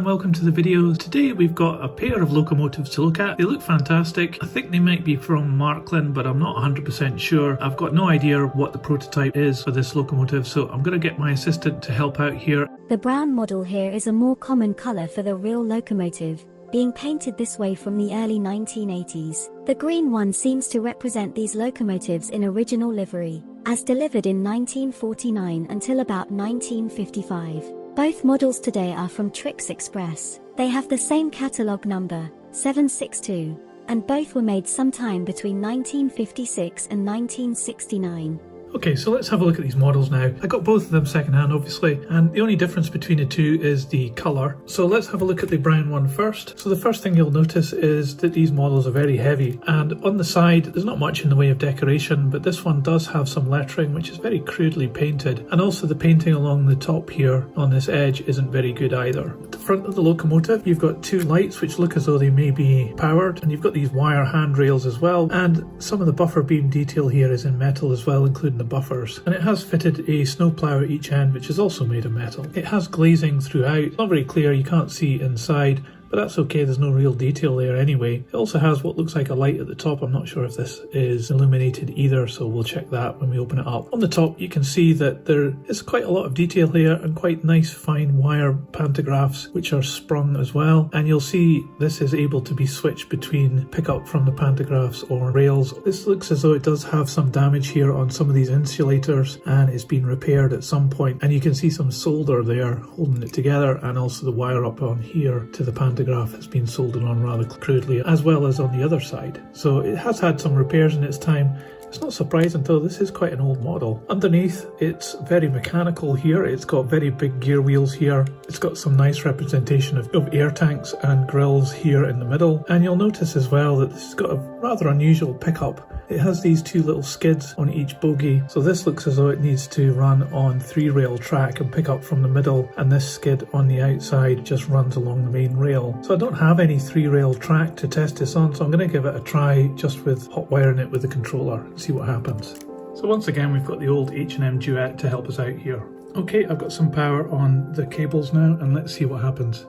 and welcome to the video. Today we've got a pair of locomotives to look at. They look fantastic. I think they might be from Markland, but I'm not 100% sure. I've got no idea what the prototype is for this locomotive, so I'm going to get my assistant to help out here. The brown model here is a more common colour for the real locomotive, being painted this way from the early 1980s. The green one seems to represent these locomotives in original livery, as delivered in 1949 until about 1955. Both models today are from Trix Express. They have the same catalogue number, 762, and both were made sometime between 1956 and 1969. Okay, so let's have a look at these models now. I got both of them secondhand, obviously, and the only difference between the two is the colour. So let's have a look at the brown one first. So the first thing you'll notice is that these models are very heavy, and on the side there's not much in the way of decoration, but this one does have some lettering which is very crudely painted, and also the painting along the top here on this edge isn't very good either. At the front of the locomotive you've got two lights which look as though they may be powered, and you've got these wire handrails as well, and some of the buffer beam detail here is in metal as well, including the buffers, and it has fitted a snowplow at each end which is also made of metal. It has glazing throughout. It's not very clear, you can't see inside, but that's okay, there's no real detail there anyway. It also has what looks like a light at the top. I'm not sure if this is illuminated either, so we'll check that when we open it up. On the top you can see that there is quite a lot of detail here and quite nice fine wire pantographs which are sprung as well, and you'll see this is able to be switched between pickup from the pantographs or rails. This looks as though it does have some damage here on some of these insulators and it's been repaired at some point, and you can see some solder there holding it together, and also the wire up on here to the pantograph has been soldered on rather crudely, as well as on the other side. So it has had some repairs in its time. It's not surprising though, this is quite an old model. Underneath it's very mechanical here. It's got very big gear wheels here. It's got some nice representation of air tanks and grills here in the middle, and you'll notice as well that this has got a rather unusual pickup. It has these two little skids on each bogie, so this looks as though it needs to run on 3-rail track and pick up from the middle, and this skid on the outside just runs along the main rail. So I don't have any 3-rail track to test this on, so I'm going to give it a try just with hot wiring it with the controller and see what happens. So once again we've got the old H&M Duet to help us out here. Okay, I've got some power on the cables now, and let's see what happens.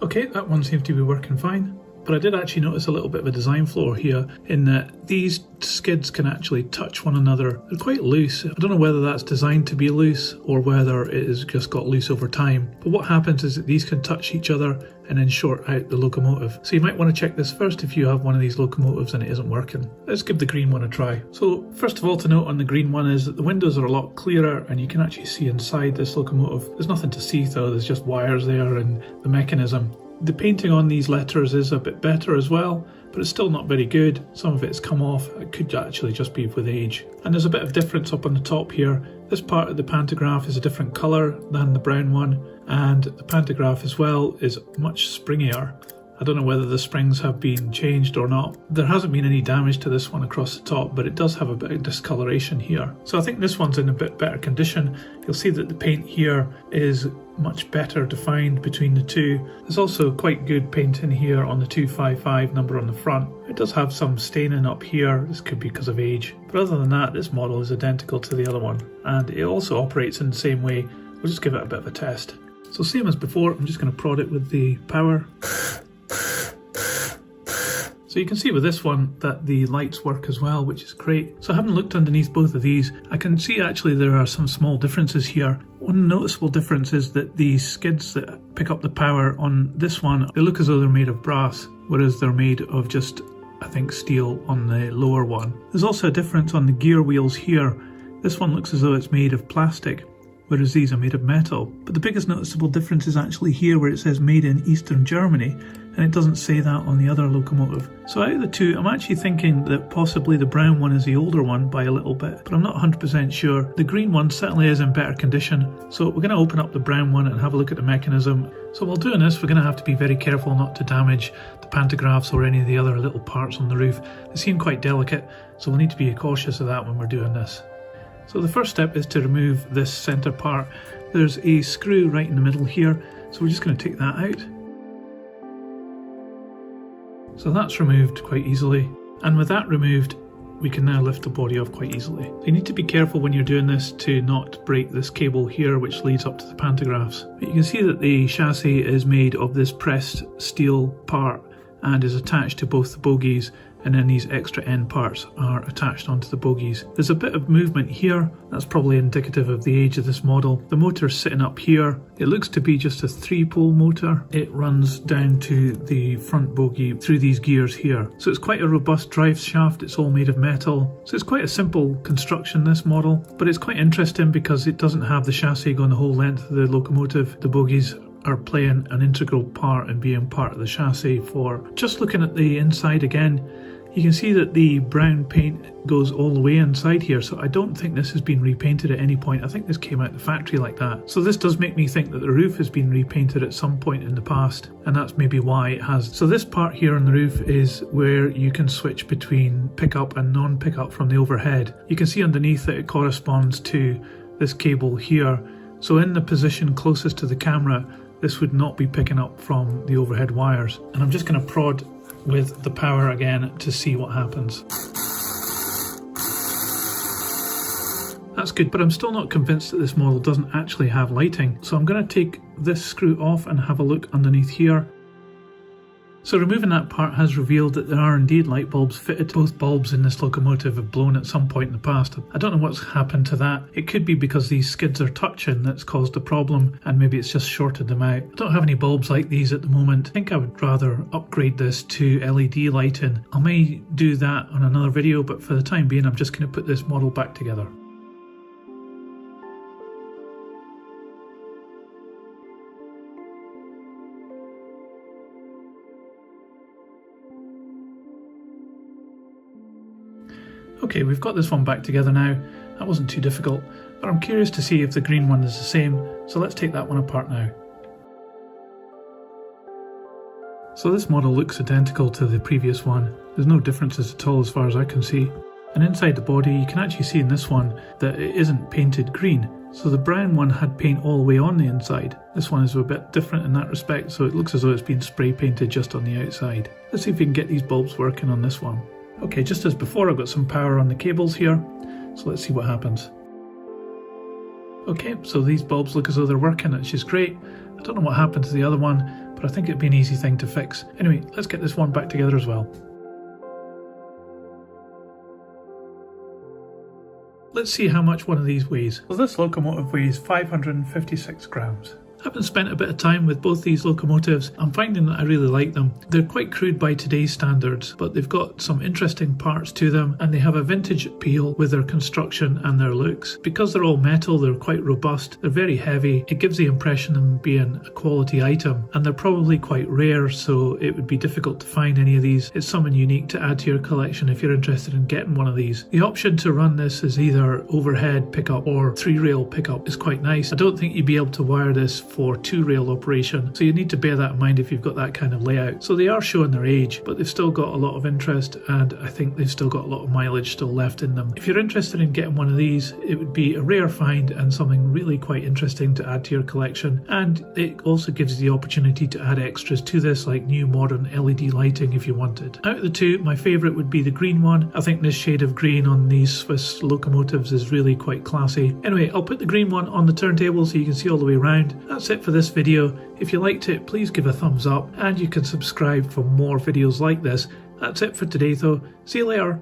Okay, that one seems to be working fine, but I did actually notice a little bit of a design flaw here in that these skids can actually touch one another. They're quite loose. I don't know whether that's designed to be loose or whether it has just got loose over time, but what happens is that these can touch each other and then short out the locomotive. So you might want to check this first if you have one of these locomotives and it isn't working. Let's give the green one a try. So first of all, to note on the green one is that the windows are a lot clearer and you can actually see inside this locomotive. There's nothing to see though, there's just wires there and the mechanism. The painting on these letters is a bit better as well, but it's still not very good. Some of it's come off. It could actually just be with age. And there's a bit of difference up on the top here. This part of the pantograph is a different colour than the brown one, and the pantograph as well is much springier. I don't know whether the springs have been changed or not. There hasn't been any damage to this one across the top, but it does have a bit of discoloration here. So I think this one's in a bit better condition. You'll see that the paint here is much better defined between the two. There's also quite good paint in here on the 255 number on the front. It does have some staining up here. This could be because of age. But other than that, this model is identical to the other one. And it also operates in the same way. We'll just give it a bit of a test. So same as before, I'm just going to prod it with the power. So you can see with this one that the lights work as well, which is great. So having looked underneath both of these, I can see actually there are some small differences here. One noticeable difference is that the skids that pick up the power on this one, they look as though they're made of brass, whereas they're made of just, I think, steel on the lower one. There's also a difference on the gear wheels here. This one looks as though it's made of plastic, whereas these are made of metal. But the biggest noticeable difference is actually here where it says made in Eastern Germany, and it doesn't say that on the other locomotive. So out of the two, I'm actually thinking that possibly the brown one is the older one by a little bit, but I'm not 100% sure. The green one certainly is in better condition, so we're going to open up the brown one and have a look at the mechanism. So while doing this, we're going to have to be very careful not to damage the pantographs or any of the other little parts on the roof. They seem quite delicate, so we'll need to be cautious of that when we're doing this. So the first step is to remove this centre part. There's a screw right in the middle here, so we're just going to take that out. So that's removed quite easily, and with that removed we can now lift the body off quite easily. So you need to be careful when you're doing this to not break this cable here which leads up to the pantographs. But you can see that the chassis is made of this pressed steel part and is attached to both the bogies, and then these extra end parts are attached onto the bogies. There's a bit of movement here, that's probably indicative of the age of this model. The motor's sitting up here. It looks to be just a 3-pole motor. It runs down to the front bogie through these gears here. So it's quite a robust drive shaft, it's all made of metal. So it's quite a simple construction, this model, but it's quite interesting because it doesn't have the chassis going the whole length of the locomotive. The bogies are playing an integral part in being part of the chassis. For just looking at the inside again, you can see that the brown paint goes all the way inside here, so I don't think this has been repainted at any point. I think this came out of the factory like that. So this does make me think that the roof has been repainted at some point in the past, and that's maybe why it has. So this part here on the roof is where you can switch between pickup and non-pickup from the overhead. You can see underneath that it corresponds to this cable here. So in the position closest to the camera, this would not be picking up from the overhead wires. And I'm just going to prod with the power again to see what happens. That's good, but I'm still not convinced that this model doesn't actually have lighting. So I'm going to take this screw off and have a look underneath here. So removing that part has revealed that there are indeed light bulbs fitted. Both bulbs in this locomotive have blown at some point in the past. I don't know what's happened to that. It could be because these skids are touching that's caused a problem, and maybe it's just shorted them out. I don't have any bulbs like these at the moment. I think I would rather upgrade this to LED lighting. I may do that on another video, but for the time being I'm just going to put this model back together. Okay, we've got this one back together now. That wasn't too difficult, but I'm curious to see if the green one is the same, so let's take that one apart now. So this model looks identical to the previous one. There's no differences at all as far as I can see. And inside the body you can actually see in this one that it isn't painted green. So the brown one had paint all the way on the inside. This one is a bit different in that respect, so it looks as though it's been spray painted just on the outside. Let's see if we can get these bulbs working on this one. Okay, just as before, I've got some power on the cables here, so let's see what happens. Okay, so these bulbs look as though they're working, which is great. I don't know what happened to the other one, but I think it'd be an easy thing to fix. Anyway, let's get this one back together as well. Let's see how much one of these weighs. Well, this locomotive weighs 556 grams. Having spent a bit of time with both these locomotives, I'm finding that I really like them. They're quite crude by today's standards, but they've got some interesting parts to them, and they have a vintage appeal with their construction and their looks. Because they're all metal, they're quite robust, they're very heavy. It gives the impression of them being a quality item, and they're probably quite rare, so it would be difficult to find any of these. It's something unique to add to your collection if you're interested in getting one of these. The option to run this as either overhead pickup or 3-rail pickup is quite nice. I don't think you'd be able to wire this for 2-rail operation, so you need to bear that in mind if you've got that kind of layout. So they are showing their age, but they've still got a lot of interest, and I think they've still got a lot of mileage still left in them. If you're interested in getting one of these, it would be a rare find and something really quite interesting to add to your collection, and it also gives you the opportunity to add extras to this, like new modern LED lighting if you wanted. Out of the two, my favourite would be the green one. I think this shade of green on these Swiss locomotives is really quite classy. Anyway, I'll put the green one on the turntable so you can see all the way around. That's it for this video. If you liked it, please give a thumbs up, and you can subscribe for more videos like this. That's it for today though. See you later.